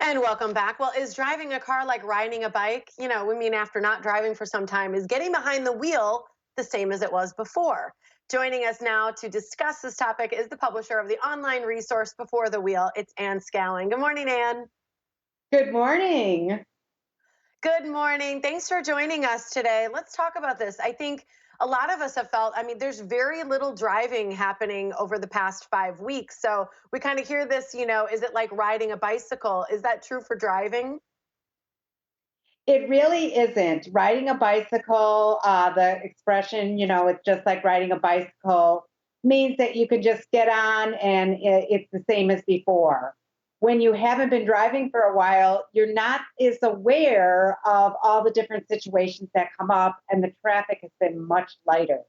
And welcome back. Well, is driving a car like riding a bike? We mean after not driving for some time, is getting behind the wheel the same as it was before? Joining us now to discuss this topic is the publisher of the online resource Before the Wheel. It's Ann Scowling. Good morning, Ann. Good morning. Good morning. Thanks for joining us today. Let's talk about this. I think a lot of us have felt, there's very little driving happening over the past 5 weeks. So we kind of hear this, is it like riding a bicycle? Is that true for driving? It really isn't. Riding a bicycle, the expression, it's just like riding a bicycle, means that you can just get on and it's the same as before. When you haven't been driving for a while, you're not as aware of all the different situations that come up, and the traffic has been much lighter.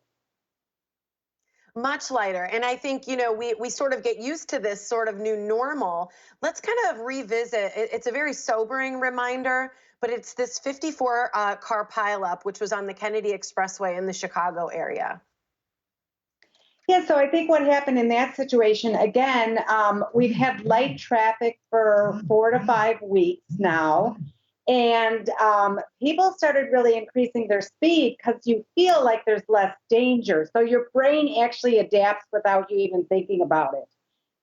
Much lighter. And I think, we sort of get used to this sort of new normal. Let's kind of revisit. It's a very sobering reminder, but it's this 54 car pileup, which was on the Kennedy Expressway in the Chicago area. Yeah, so I think what happened in that situation, again, we've had light traffic for 4 to 5 weeks now. And people started really increasing their speed because you feel like there's less danger. So your brain actually adapts without you even thinking about it.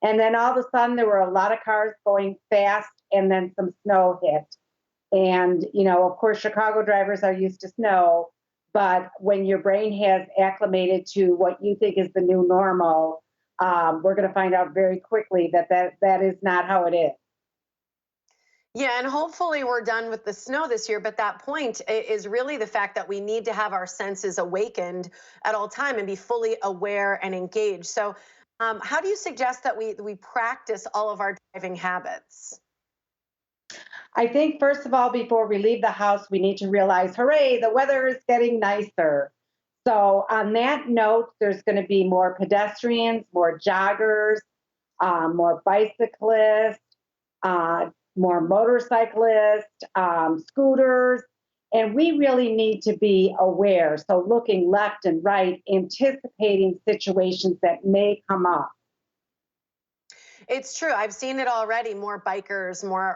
And then all of a sudden, there were a lot of cars going fast, and then some snow hit. And, of course, Chicago drivers are used to snow, but when your brain has acclimated to what you think is the new normal, we're going to find out very quickly that is not how it is. Yeah, and hopefully we're done with the snow this year. But that point is really the fact that we need to have our senses awakened at all time and be fully aware and engaged. So, how do you suggest that we practice all of our driving habits? I think, first of all, before we leave the house, we need to realize, hooray, the weather is getting nicer. So, on that note, there's going to be more pedestrians, more joggers, more bicyclists, more motorcyclists, scooters, and we really need to be aware. So, looking left and right, anticipating situations that may come up. It's true. I've seen it already. More bikers, more,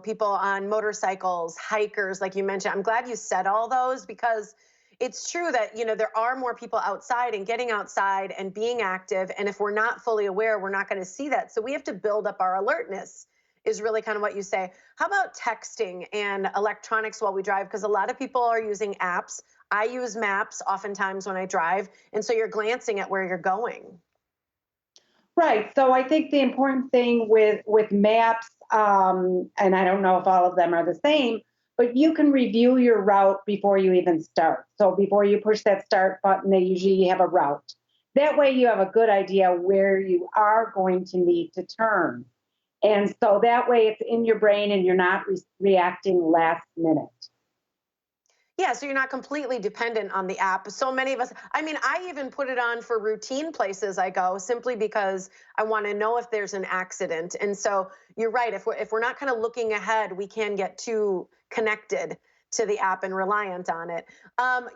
people on motorcycles, hikers, like you mentioned. I'm glad you said all those because it's true that, there are more people outside and getting outside and being active. And if we're not fully aware, we're not going to see that. So we have to build up our alertness, is really kind of what you say. How about texting and electronics while we drive? Because a lot of people are using apps. I use maps oftentimes when I drive. And so you're glancing at where you're going. Right. So I think the important thing with maps, and I don't know if all of them are the same, but you can review your route before you even start. So before you push that start button, they usually have a route. That way, you have a good idea where you are going to need to turn, and so that way it's in your brain and you're not reacting last minute. Yeah, so you're not completely dependent on the app. So many of us, I even put it on for routine places I go simply because I want to know if there's an accident. And so you're right. If we're not kind of looking ahead, we can get too connected to the app and reliant on it.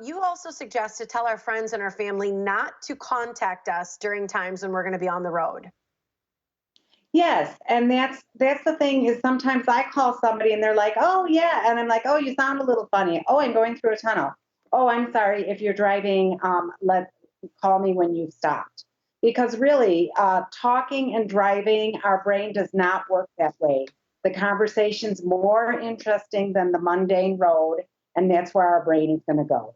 You also suggest to tell our friends and our family not to contact us during times when we're going to be on the road. Yes, and that's the thing is sometimes I call somebody and they're like, "Oh yeah," and I'm like, "Oh, you sound a little funny. Oh, I'm going through a tunnel. Oh, I'm sorry if you're driving. Let call me when you've stopped." Because really, talking and driving, our brain does not work that way. The conversation's more interesting than the mundane road, and that's where our brain is going to go.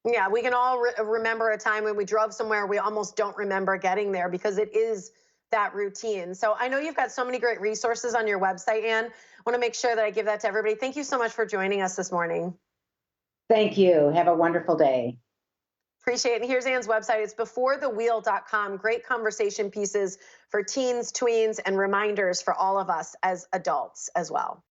Yeah, we can all remember a time when we drove somewhere we almost don't remember getting there because it is that routine. So I know you've got so many great resources on your website, Anne. I want to make sure that I give that to everybody. Thank you so much for joining us this morning. Thank you. Have a wonderful day. Appreciate it. And here's Anne's website. It's beforethewheel.com. Great conversation pieces for teens, tweens, and reminders for all of us as adults as well.